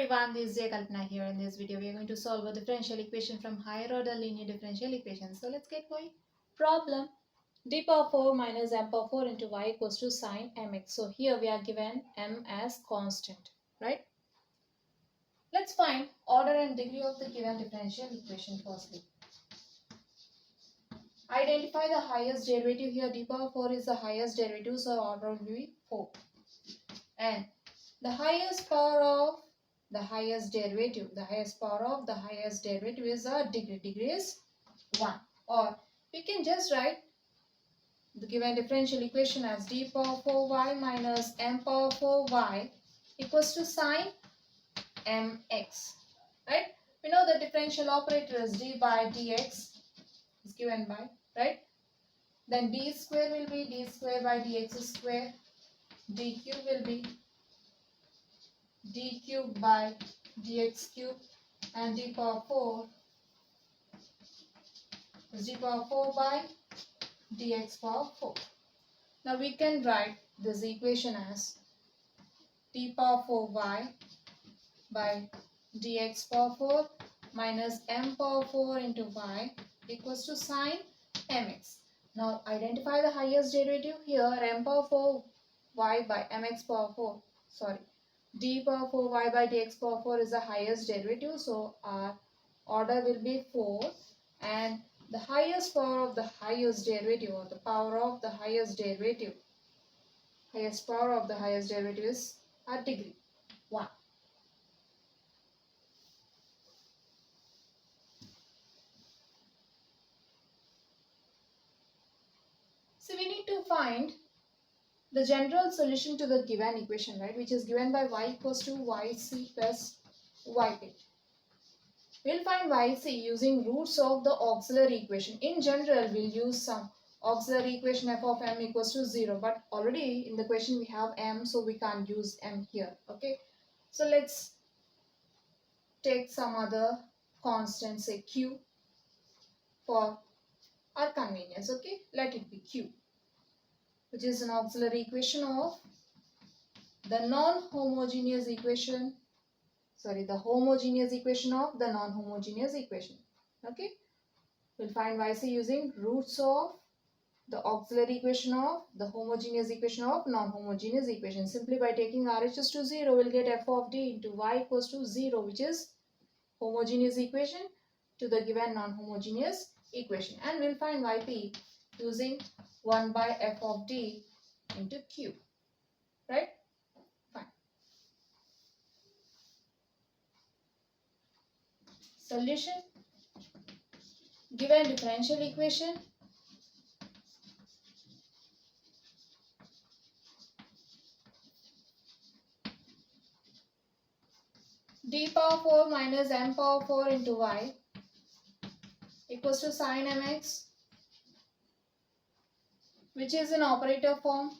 everyone, this is Kalpana here. In this video, we are going to solve a differential equation from higher order linear differential equation. So let's get going. Problem: d power 4 minus m power 4 into y equals to sine mx. So here we are given m as constant, right? Let's find order and degree of the given differential equation firstly. Identify the highest derivative. Here d power 4 is the highest derivative, so order will be 4. And the highest power of the highest derivative, is a degree. Degree is 1. Or we can just write the given differential equation as d power 4y minus m power 4y equals to sine mx. Right? We know the differential operator is d by dx is given by, right? Then d square will be d square by dx square. D cube will be d cube by dx cube, and d power 4 is d power 4 by dx power 4. Now we can write this equation as d power 4y by dx power 4 minus m power 4 into y equals to sine mx. Now identify the highest derivative. Here m power 4 y by mx power 4, d power 4 y by dx power 4 is the highest derivative, so our order will be 4, and the highest power of the highest derivative, or the power of the highest derivative, is our degree 1. So we need to find the general solution to the given equation, right, which is given by y equals to yc plus yp. We'll find yc using roots of the auxiliary equation. In general, we'll use some auxiliary equation f of m equals to 0, but already in the question we have m, so we can't use m here. Okay, so let's take some other constant, say q, for our convenience. Okay, let it be q, which is an auxiliary equation of the non-homogeneous equation, the homogeneous equation of the non-homogeneous equation. Okay, we'll find yc using roots of the auxiliary equation of the homogeneous equation of non-homogeneous equation. Simply by taking RHS to 0, we'll get f of d into y equals to 0, which is homogeneous equation to the given non-homogeneous equation. And we'll find yp using 1 by f of d into q. Right? Fine. Solution: given differential equation, d power 4 minus m power 4 into y equals to sine mx, which is in operator form.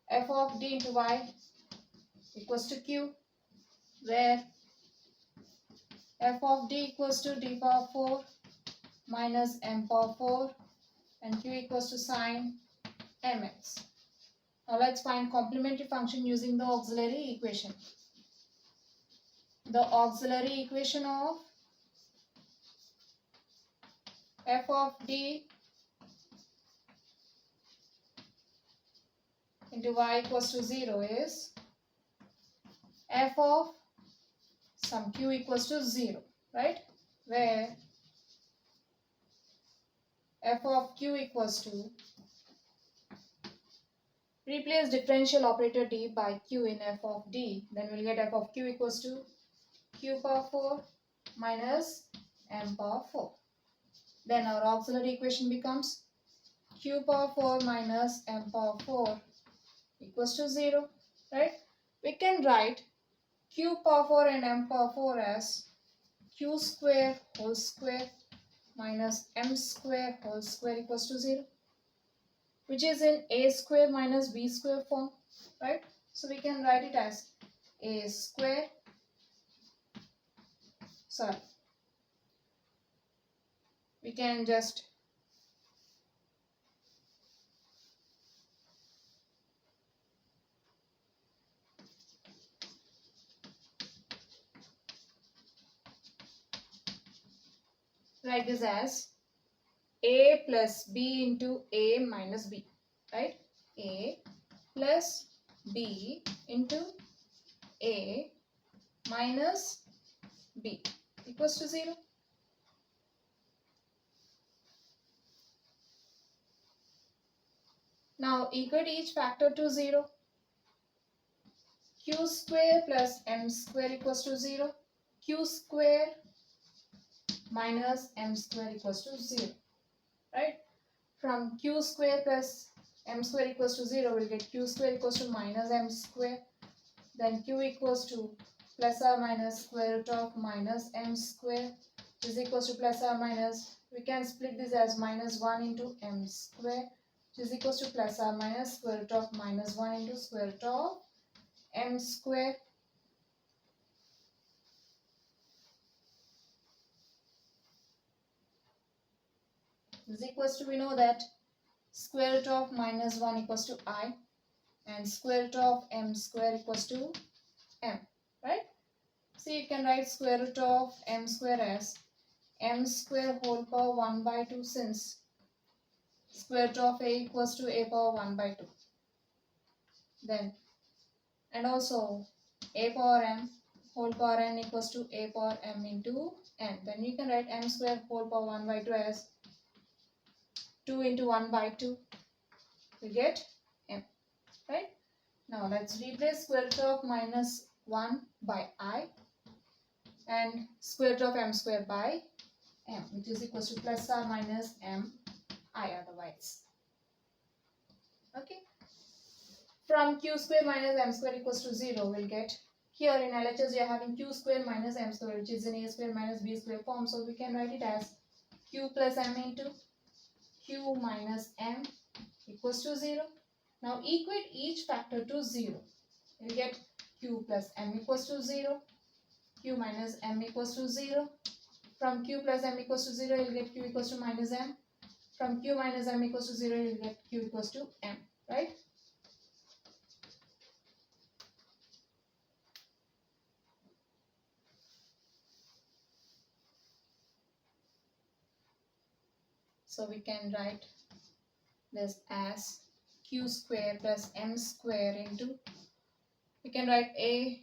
F of d into y equals to q, where f of d equals to d power 4 minus m power 4 and q equals to sine mx. Now let's find complementary function using the auxiliary equation. The auxiliary equation of f of d into y equals to 0 is f of some q equals to 0, right? Where f of q equals to, replace differential operator d by q in f of d, then we'll get f of q equals to q power 4 minus m power 4. Then our auxiliary equation becomes q power 4 minus m power 4 equals to 0, right? We can write q power 4 and m power 4 as q square whole square minus m square whole square equals to 0, which is in a square minus b square form, right? So we can write it as a square, we can just write this as a plus b into a minus b, right? A plus b into a minus b equals to 0. Now equate each factor to 0. Q square plus m square equals to 0. Q square minus m square equals to 0, right? From q square plus m square equals to 0, we'll get q square equals to minus m square. Then q equals to plus or minus square root of minus m square is equals to plus or minus. We can split this as minus 1 into m square, which is equals to plus or minus square root of minus 1 into square root of m square. Is equals to, we know that square root of minus 1 equals to I, and square root of m square equals to m, right? So you can write square root of m square as m square whole power 1 by 2, since square root of a equals to a power 1 by 2. Then, and also a power m whole power n equals to a power m into n. Then you can write m square whole power 1 by 2 as 2 into 1 by 2. We get m, right? Now let's replace square root of minus 1 by I and square root of m square by m, which is equals to plus or minus m I otherwise. Okay. From q square minus m square equals to 0, we'll get, here in LHS we are having q square minus m square, which is in a square minus b square form. So we can write it as q plus m into q minus m equals to 0. Now equate each factor to 0. We'll get q plus m equals to 0, q minus m equals to 0. From q plus m equals to 0, you'll get q equals to minus m. From q minus m equals to 0, you'll get q equals to m, right? So we can write this as q square plus m square into, we can write a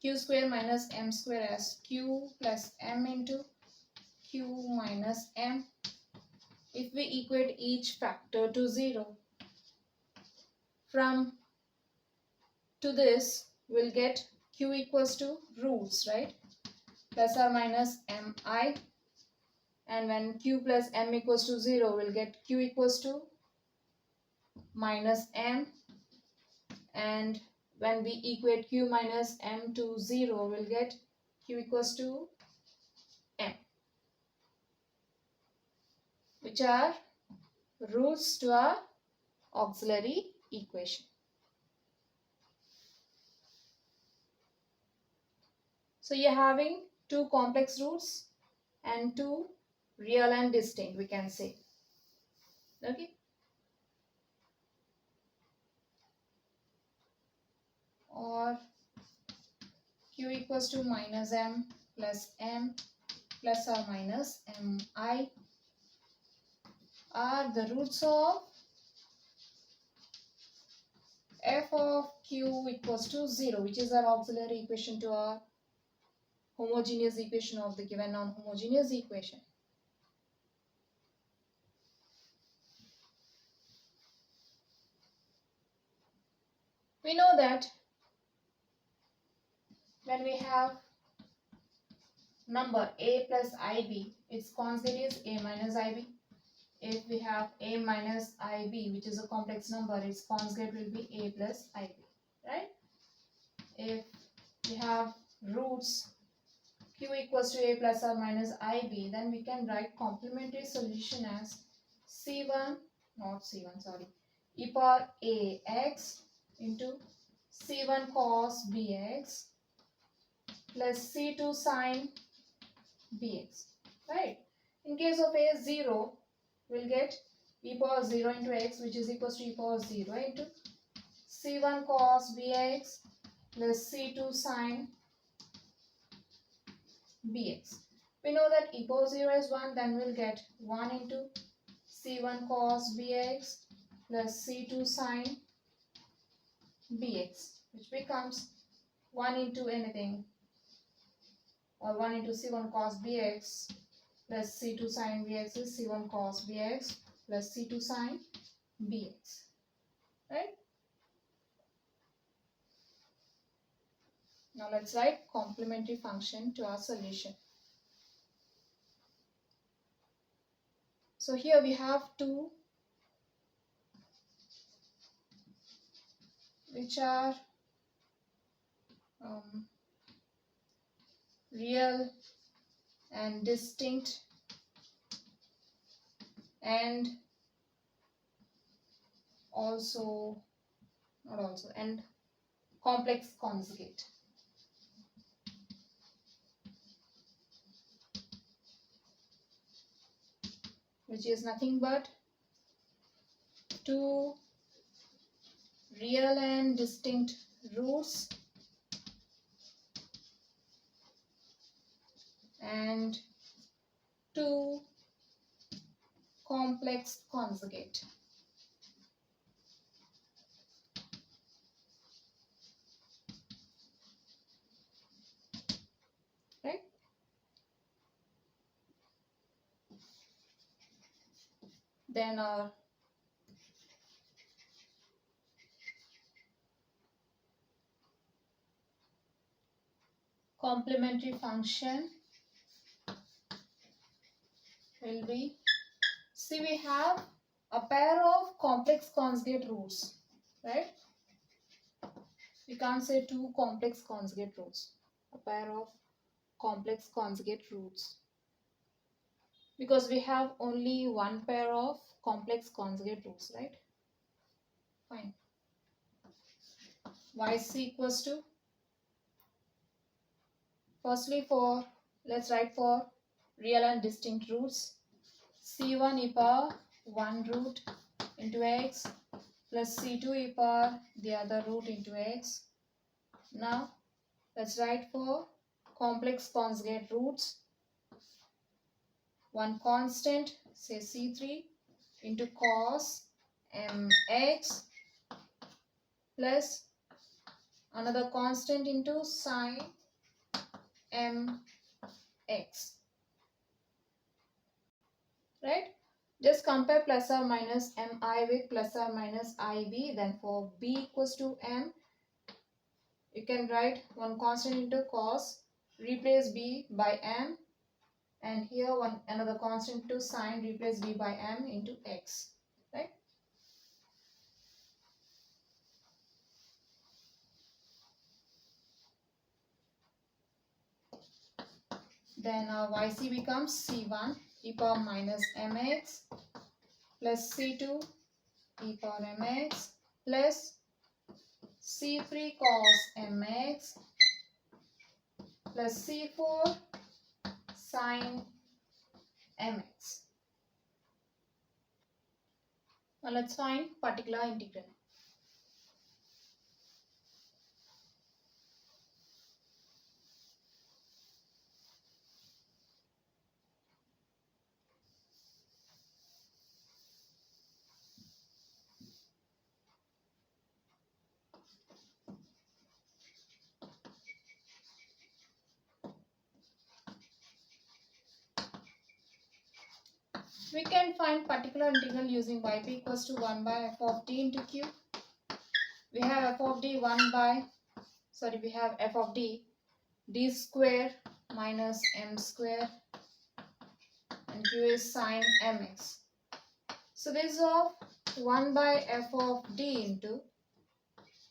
q square minus m square as q plus m into q minus m. If we equate each factor to 0, from to this we'll get q equals to roots, right? Plus or minus mi, and when q plus m equals to 0, we'll get q equals to minus m, and when we equate q minus m to 0, we'll get q equals to m, which are roots to our auxiliary equation. So you're having two complex roots and two real and distinct, we can say. Okay. Or q equals to minus m plus or minus mi are the roots of f of q equals to 0, which is our auxiliary equation to our homogeneous equation of the given non-homogeneous equation. We know that when we have number a plus ib, its conjugate is a minus ib. If we have a minus ib, which is a complex number, its conjugate will be a plus ib, right? If we have roots q equals to a plus or minus ib, then we can write complementary solution as e power ax into c1 cos bx plus c2 sin bx, right? In case of a 0, we'll get e power 0 into x, which is equals to e power 0 into c1 cos bx plus c2 sin bx. We know that e power 0 is 1, then we'll get 1 into c1 cos bx plus c2 sin bx, which becomes 1 into anything, or 1 into c1 cos bx plus c2 sin bx is c1 cos bx plus c2 sin bx, right? Now let's write complementary function to our solution. So here we have two which are real and distinct and and complex conjugate, which is nothing but two real and distinct roots and two complex conjugate. Right? Then our complementary function will be, see, we have a pair of complex conjugate roots, right? We can't say two complex conjugate roots, a pair of complex conjugate roots, because we have only one pair of complex conjugate roots, right? Fine. Yc equals to, firstly let's write for real and distinct roots, c1 e power 1 root into x plus c2 e power the other root into x. Now let's write for complex conjugate roots, one constant, say c3 into cos mx plus another constant into sin mx, right? Just compare plus or minus mi with plus or minus ib. Then for b equals to m, you can write one constant into cos, replace b by m, and here another constant to sin, replace b by m into x, right? Then our yc becomes c1 e power minus mx plus c2 e power mx plus c3 cos mx plus c4 sin mx. Now let's find particular integral. We can find particular integral using yp equals to 1 by f of d into q. We have f of d we have f of d square minus m square, and q is sin mx. So this is of 1 by f of d into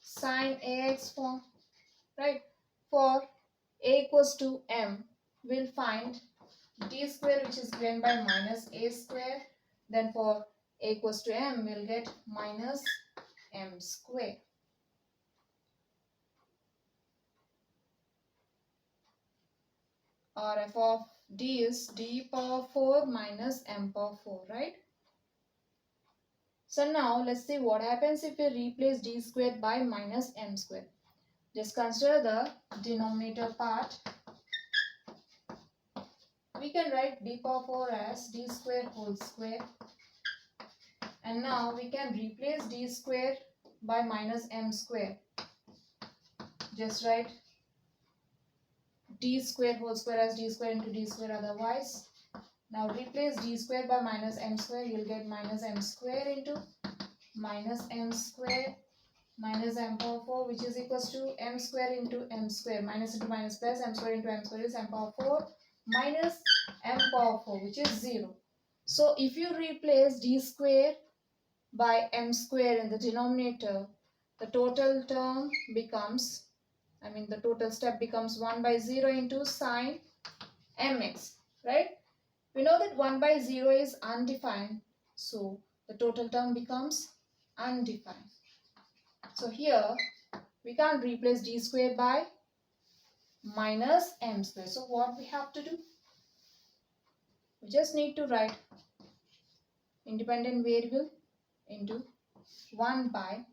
sin ax form, right? For a equals to m, we'll find d square, which is given by minus a square. Then for a equals to m, we'll get minus m square. Or f of d is d power 4 minus m power 4, right? So now let's see what happens if we replace d squared by minus m square. Just consider the denominator part. we can write d power 4 as d square whole square. And now we can replace d square by minus m square. Just write d square whole square as d square into d square otherwise. Now replace d square by minus m square. You'll get minus m square into minus m square minus m power 4, which is equals to m square into m square. Minus into minus plus, m square into m square is m power 4 minus m power 4, which is 0. So if you replace d square by m square in the denominator, the total term becomes, the total step becomes 1 by 0 into sine mx, right? We know that 1 by 0 is undefined, so the total term becomes undefined. So here we can't replace d square by minus m square. So what we have to do? We just need to write independent variable into 1 by,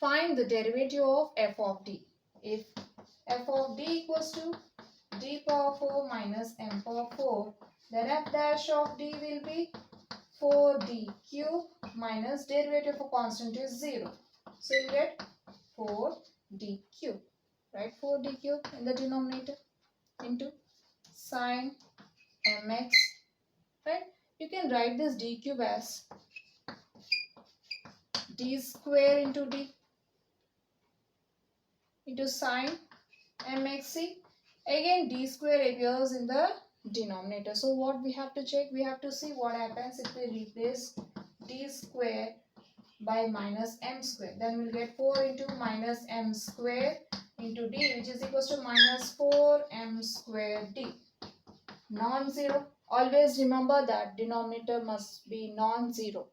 find the derivative of f of d. If f of d equals to d power 4 minus m power 4, then f dash of d will be 4d cube minus derivative of a constant is 0. So you get 4d cube. Write 4d cube in the denominator into sine mx. Right? You can write this d cube as d square into d into sine mxc. Again d square appears in the denominator. So what we have to check? We have to see what happens if we replace d square by minus m square. Then we'll get 4 into minus m square into d, which is equals to minus 4m square d. Non-zero. Always remember that denominator must be non-zero.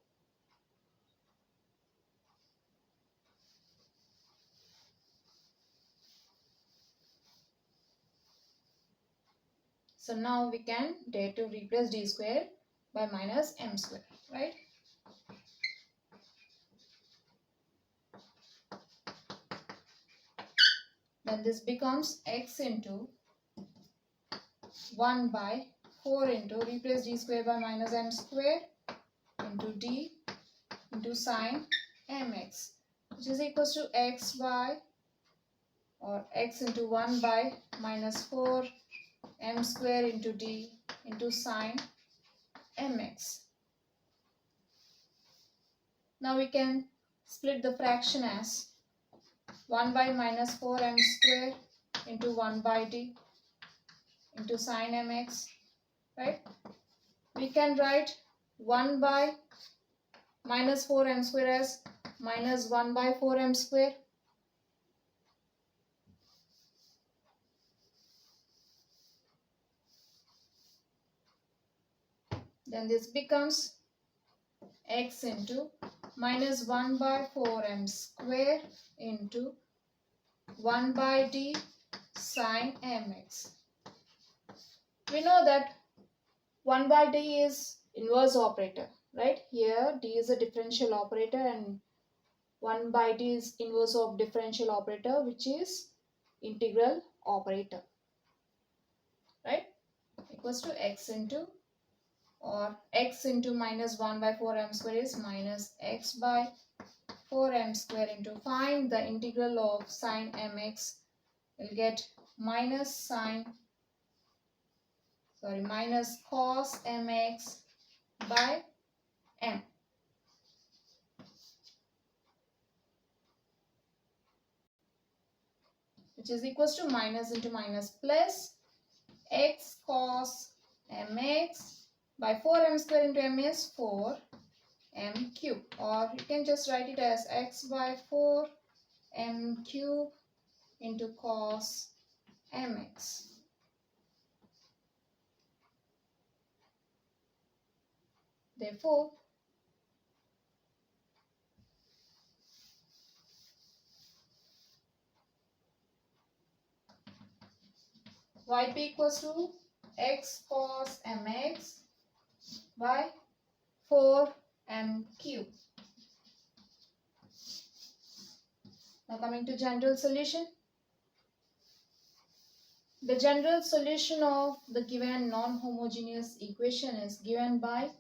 So now we can dare to replace d square by minus m square, right? Then this becomes x into 1 by 4 into, replace d square by minus m square into d into sine mx, which is equals to x by, or x into 1 by minus 4 m square into d into sine mx. Now we can split the fraction as 1 by minus 4m square into 1 by d into sine mx, right? We can write 1 by minus 4m square as minus 1 by 4m square. Then this becomes x into minus 1 by 4m square into 1 by d sine mx. We know that 1 by d is inverse operator, right? Here d is a differential operator and 1 by d is inverse of differential operator, which is integral operator, right? Equals to x into, or x into minus 1 by 4m square is minus x by 4m square into, find the integral of sine mx. We'll get minus cos mx by m, which is equals to minus into minus plus x cos mx by 4m square into m is 4m cube, or you can just write it as x by 4m cube into cos mx. Therefore, yp equals to x cos mx by 4m cube. Now coming to general solution. The general solution of the given non-homogeneous equation is given by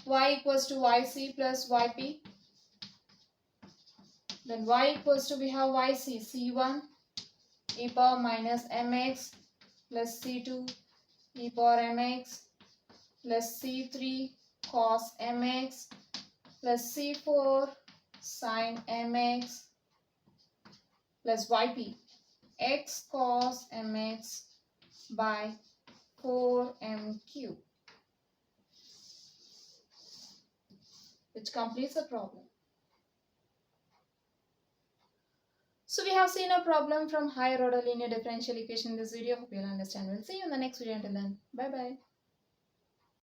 y equals to yc plus yp. Then y equals to, we have yc, c1 e power minus mx plus c2 e power mx plus c3 cos mx plus c4 sin mx plus yp x cos mx by 4m cube, which completes the problem. So we have seen a problem from higher order linear differential equation in this video. Hope you'll understand. We'll see you in the next video. Until then, bye bye.